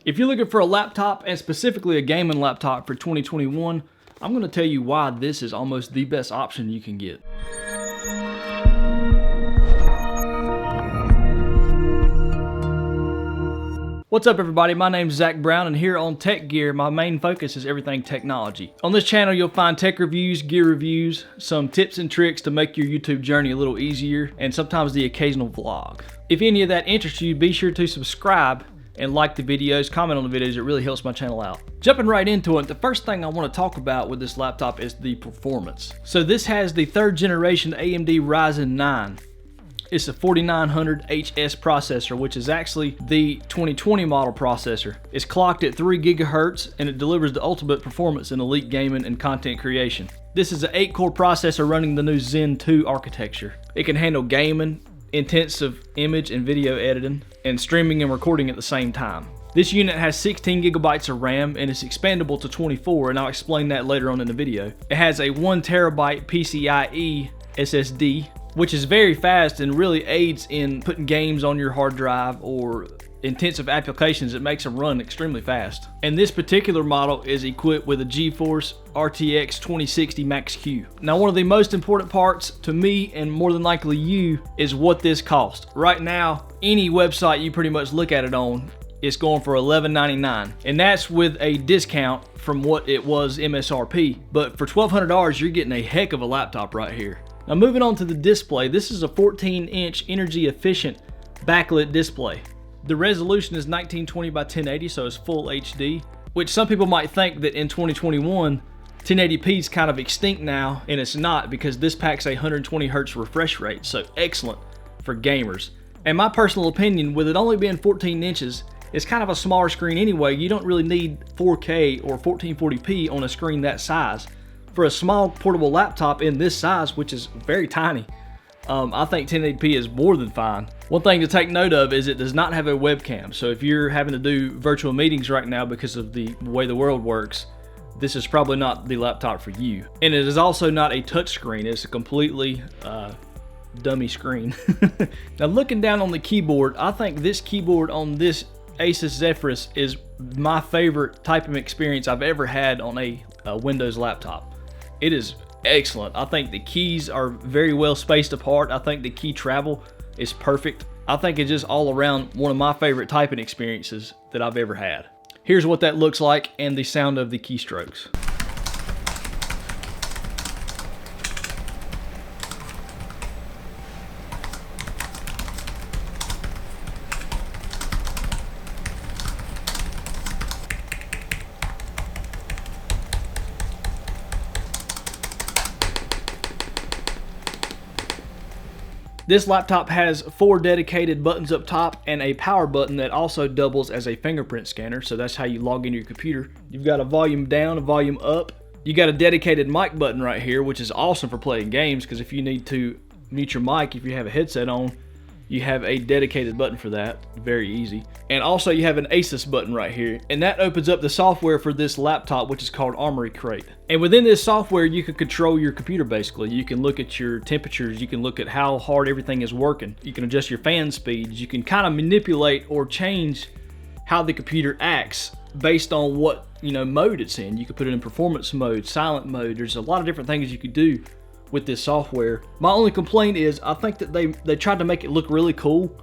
If you're looking for a laptop, and specifically a gaming laptop for 2021, I'm going to tell you why this is almost the best option you can get. What's up everybody, my name's Zach Brown, and here on TechGear, my main focus is everything technology. On this channel you'll find tech reviews, gear reviews, some tips and tricks to make your YouTube journey a little easier, and sometimes the occasional vlog. If any of that interests you, be sure to subscribe and like the videos, comment on the videos. It really helps my channel out. Jumping right into it, the first thing I want to talk about with this laptop is the performance. So this has the 3rd generation AMD Ryzen 9. It's a 4900HS processor, which is actually the 2020 model processor. It's clocked at 3 GHz and it delivers the ultimate performance in elite gaming and content creation. This is an 8-core processor running the new Zen 2 architecture. It can handle gaming, intensive image and video editing, and streaming and recording at the same time. This unit has 16 GB of RAM and is expandable to 24, and I'll explain that later on in the video. It has a 1 TB PCIe SSD, which is very fast and really aids in putting games on your hard drive or intensive applications. It makes them run extremely fast. And this particular model is equipped with a GeForce RTX 2060 Max-Q. Now, one of the most important parts to me, and more than likely you, is what this costs. Right now, any website you pretty much look at it on, it's going for $11.99, and that's with a discount from what it was MSRP. But for $1,200, you're getting a heck of a laptop right here. Now, moving on to the display, this is a 14-inch energy efficient backlit display. The resolution is 1920 by 1080, so it's full HD, which some people might think that in 2021 1080p is kind of extinct now, and it's not, because this packs a 120 Hz refresh rate, so excellent for gamers. And my personal opinion, with it only being 14 inches, it's kind of a smaller screen anyway. You don't really need 4K or 1440p on a screen that size. For a small portable laptop in this size, which is very tiny, I think 1080p is more than fine. One thing to take note of is it does not have a webcam. So if you're having to do virtual meetings right now because of the way the world works, this is probably not the laptop for you. And it is also not a touch screen. It's a completely dummy screen. Now, looking down on the keyboard, I think this keyboard on this Asus Zephyrus is my favorite typing experience I've ever had on a Windows laptop. It is excellent. I think the keys are very well spaced apart. I think the key travel is perfect. I think it's just all around one of my favorite typing experiences that I've ever had. Here's what that looks like and the sound of the keystrokes. This laptop has 4 dedicated buttons up top and a power button that also doubles as a fingerprint scanner, so that's how you log into your computer. You've got a volume down, a volume up. You got a dedicated mic button right here, which is awesome for playing games, because if you need to mute your mic if you have a headset on, you have a dedicated button for that. Very easy. And also you have an Asus button right here, and that opens up the software for this laptop, which is called Armory Crate. And within this software, you can control your computer basically. You can look at your temperatures, you can look at how hard everything is working. You can adjust your fan speeds, you can kind of manipulate or change how the computer acts based on what mode it's in. You can put it in performance mode, silent mode. There's a lot of different things you could do with this software. My only complaint is I think that they tried to make it look really cool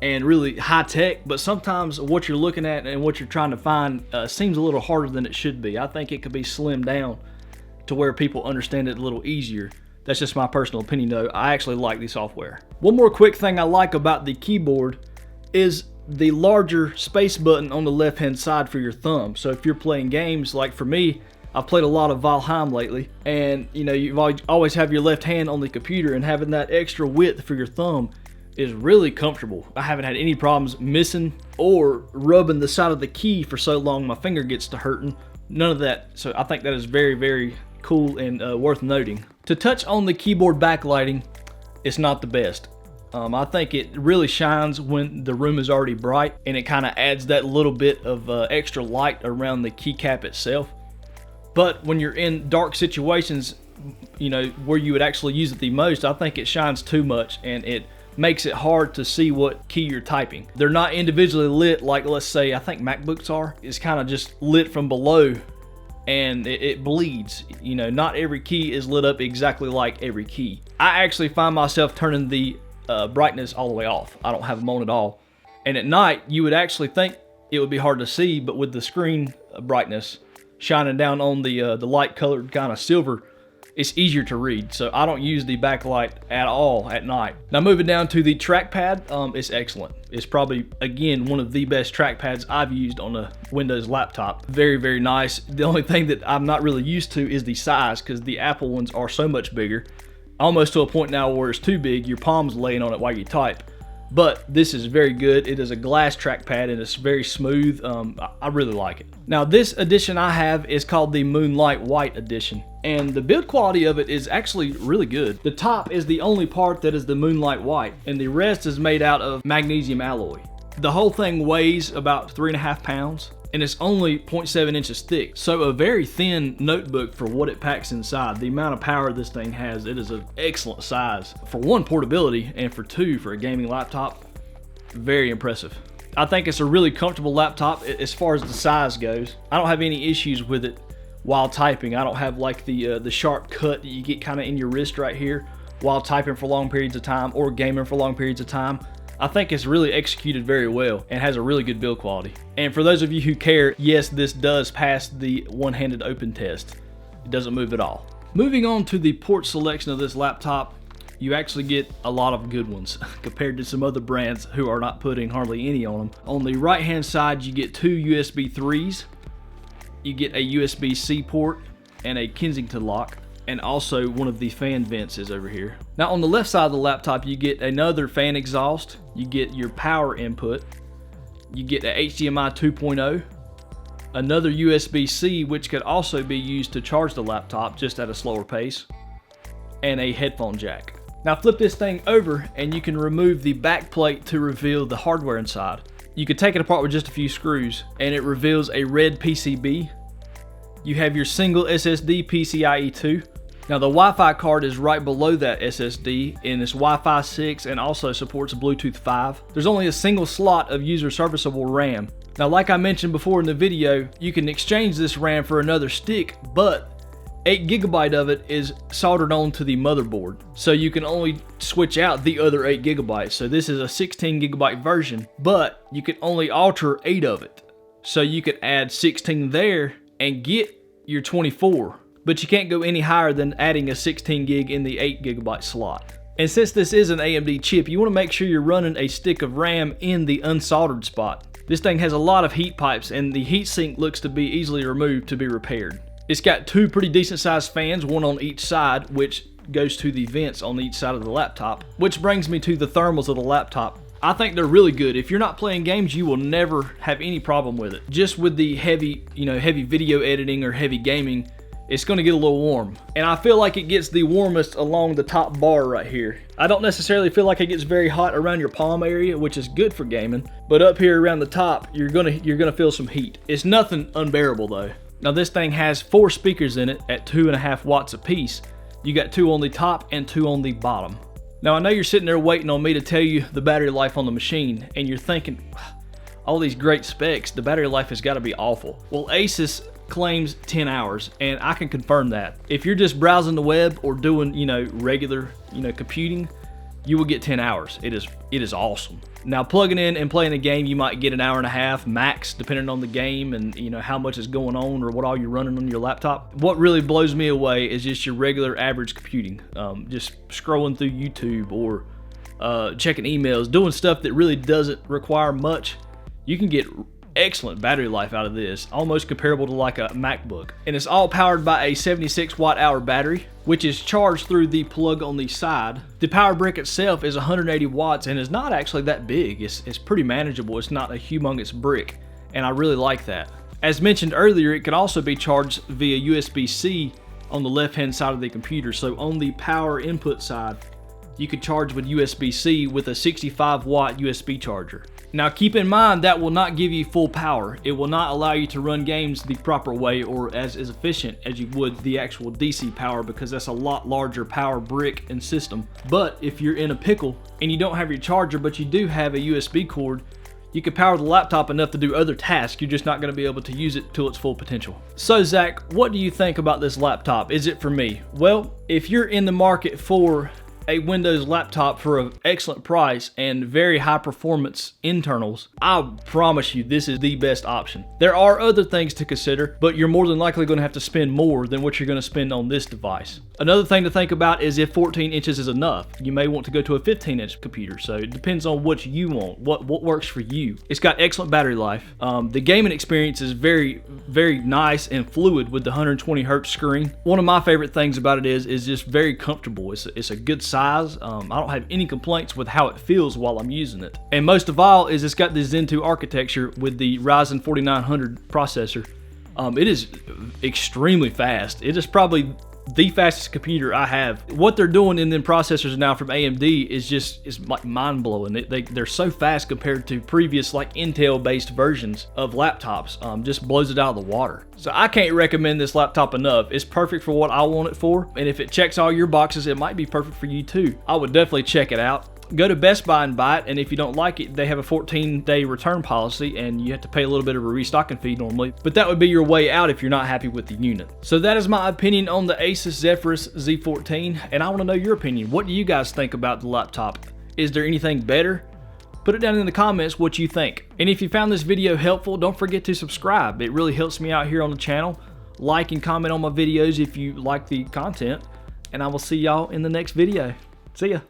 and really high tech, but sometimes what you're looking at and what you're trying to find seems a little harder than it should be. I think it could be slimmed down to where people understand it a little easier. That's just my personal opinion though. I actually like the software. One more quick thing I like about the keyboard is the larger space button on the left hand side for your thumb. So if you're playing games, like for me, I've played a lot of Valheim lately, and you always have your left hand on the computer, and having that extra width for your thumb is really comfortable. I haven't had any problems missing or rubbing the side of the key for so long my finger gets to hurting. None of that. So I think that is very, very cool and worth noting. To touch on the keyboard backlighting, it's not the best. I think it really shines when the room is already bright, and it kind of adds that little bit of extra light around the keycap itself. But when you're in dark situations, where you would actually use it the most, I think it shines too much and it makes it hard to see what key you're typing. They're not individually lit like, let's say, I think MacBooks are. It's kind of just lit from below, and it bleeds. You know, not every key is lit up exactly like every key. I actually find myself turning the brightness all the way off. I don't have them on at all. And at night, you would actually think it would be hard to see, but with the screen brightness shining down on the light colored kind of silver, it's easier to read. So I don't use the backlight at all at night. Now moving down to the trackpad, it's excellent. It's probably, again, one of the best trackpads I've used on a Windows laptop. Very, very nice. The only thing that I'm not really used to is the size, because the Apple ones are so much bigger. Almost to a point now where it's too big, your palm's laying on it while you type. But this is very good. It is a glass trackpad and it's very smooth. I really like it. Now this edition I have is called the Moonlight White edition, and the build quality of it is actually really good. The top is the only part that is the Moonlight White, and the rest is made out of magnesium alloy. The whole thing weighs about 3.5 pounds, and it's only 0.7 inches thick. So a very thin notebook for what it packs inside. The amount of power this thing has, it is an excellent size. For one, portability, and for two, for a gaming laptop, very impressive. I think it's a really comfortable laptop as far as the size goes. I don't have any issues with it while typing. I don't have like the sharp cut that you get kind of in your wrist right here while typing for long periods of time or gaming for long periods of time. I think it's really executed very well and has a really good build quality. And for those of you who care, yes, this does pass the one-handed open test. It doesn't move at all. Moving on to the port selection of this laptop, you actually get a lot of good ones compared to some other brands who are not putting hardly any on them. On the right-hand side, you get two USB 3s. You get a USB-C port and a Kensington lock, and also one of the fan vents is over here. Now on the left side of the laptop, you get another fan exhaust, you get your power input, you get a HDMI 2.0, another USB-C which could also be used to charge the laptop just at a slower pace, and a headphone jack. Now flip this thing over and you can remove the back plate to reveal the hardware inside. You can take it apart with just a few screws and it reveals a red PCB. You have your single SSD PCIe 2. Now the Wi-Fi card is right below that SSD, and it's Wi-Fi 6 and also supports Bluetooth 5. There's only a single slot of user serviceable RAM. Now like I mentioned before in the video, you can exchange this RAM for another stick, but 8 GB of it is soldered onto the motherboard. So you can only switch out the other 8 GB. So this is a 16 GB version, but you can only alter 8 of it. So you could add 16 there and get your 24. But you can't go any higher than adding a 16 gig in the 8 GB slot. And since this is an AMD chip, you want to make sure you're running a stick of RAM in the unsoldered spot. This thing has a lot of heat pipes, and the heatsink looks to be easily removed to be repaired. It's got two pretty decent sized fans, one on each side, which goes to the vents on each side of the laptop. Which brings me to the thermals of the laptop. I think they're really good. If you're not playing games, you will never have any problem with it. Just with the heavy video editing or heavy gaming, it's going to get a little warm. And I feel like it gets the warmest along the top bar right here. I don't necessarily feel like it gets very hot around your palm area, which is good for gaming, but up here around the top, you're gonna feel some heat. It's nothing unbearable though. Now this thing has 4 speakers in it at 2.5 watts apiece. You got 2 on the top and 2 on the bottom. Now I know you're sitting there waiting on me to tell you the battery life on the machine, and you're thinking, all these great specs, the battery life has got to be awful. Well, Asus claims 10 hours, and I can confirm that. If you're just browsing the web or doing, regular, computing, you will get 10 hours. It is awesome. Now plugging in and playing a game, you might get an hour and a half max, depending on the game and how much is going on or what all you're running on your laptop. What really blows me away is just your regular average computing. Just scrolling through YouTube or checking emails, doing stuff that really doesn't require much. You can get excellent battery life out of this, almost comparable to like a MacBook. And it's all powered by a 76 watt-hour battery, which is charged through the plug on the side. The power brick itself is 180 watts and is not actually that big. It's pretty manageable. It's not a humongous brick, and I really like that. As mentioned earlier, it can also be charged via USB-C on the left-hand side of the computer. So on the power input side, you could charge with USB-C with a 65 watt USB charger. Now keep in mind that will not give you full power. It will not allow you to run games the proper way or as efficient as you would the actual DC power, because that's a lot larger power brick and system. But if you're in a pickle and you don't have your charger but you do have a USB cord, you can power the laptop enough to do other tasks. You're just not going to be able to use it to its full potential. So Zach, what do you think about this laptop? Is it for me? Well, if you're in the market for a Windows laptop for an excellent price and very high performance internals, I promise you this is the best option. There are other things to consider, but you're more than likely going to have to spend more than what you're going to spend on this device. Another thing to think about is if 14 inches is enough. You may want to go to a 15-inch computer, so it depends on what you want, what works for you. It's got excellent battery life. The gaming experience is very, very nice and fluid with the 120 hertz screen. One of my favorite things about it is just very comfortable. It's a good size. I don't have any complaints with how it feels while I'm using it. And most of all is it's got the Zen 2 architecture with the Ryzen 4900 processor. It is extremely fast. It is probably the fastest computer I have. What they're doing in them processors now from AMD is like mind-blowing. They're so fast compared to previous like Intel-based versions of laptops. Just blows it out of the water. So I can't recommend this laptop enough. It's perfect for what I want it for, and if it checks all your boxes, it might be perfect for you too. I would definitely check it out. Go to Best Buy and buy it, and if you don't like it, they have a 14-day return policy, and you have to pay a little bit of a restocking fee normally, but that would be your way out if you're not happy with the unit. So that is my opinion on the Asus Zephyrus Z14, and I want to know your opinion. What do you guys think about the laptop? Is there anything better? Put it down in the comments what you think. And if you found this video helpful, don't forget to subscribe. It really helps me out here on the channel. Like and comment on my videos if you like the content, and I will see y'all in the next video. See ya.